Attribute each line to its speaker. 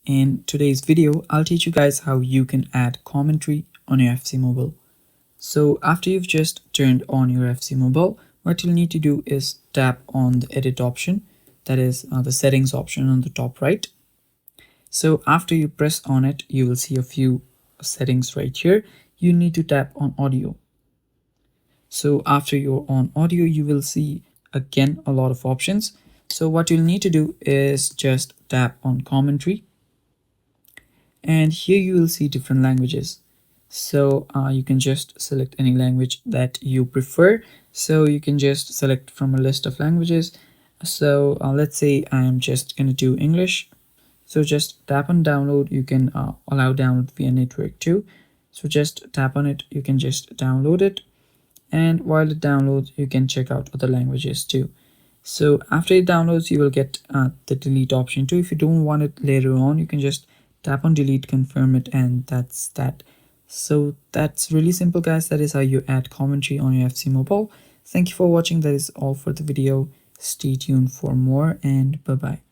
Speaker 1: In today's video, I'll teach you guys how you can add commentary on your FC Mobile. So after you've just turned on your FC Mobile, what you'll need to do is tap on the edit option, that is the settings option on the top right. So after you press on it, you will see a few settings right here. You need to tap on audio. So after you're on audio, you will see again a lot of options. So what you'll need to do is just tap on commentary, and here you will see different languages. So you can just select any language that you prefer. So you can just select from a list of languages. So let's say I'm just going to do English. So just tap on download. You can allow download via network too. So just tap on it. You can just download it. And while it downloads, you can check out other languages too. So after it downloads, you will get the delete option too. If you don't want it later on, you can just tap on delete, confirm it, and that's that. So that's really simple, guys. That is how you add commentary on your FC Mobile. Thank you for watching. That is all for the video. Stay tuned for more, and bye bye.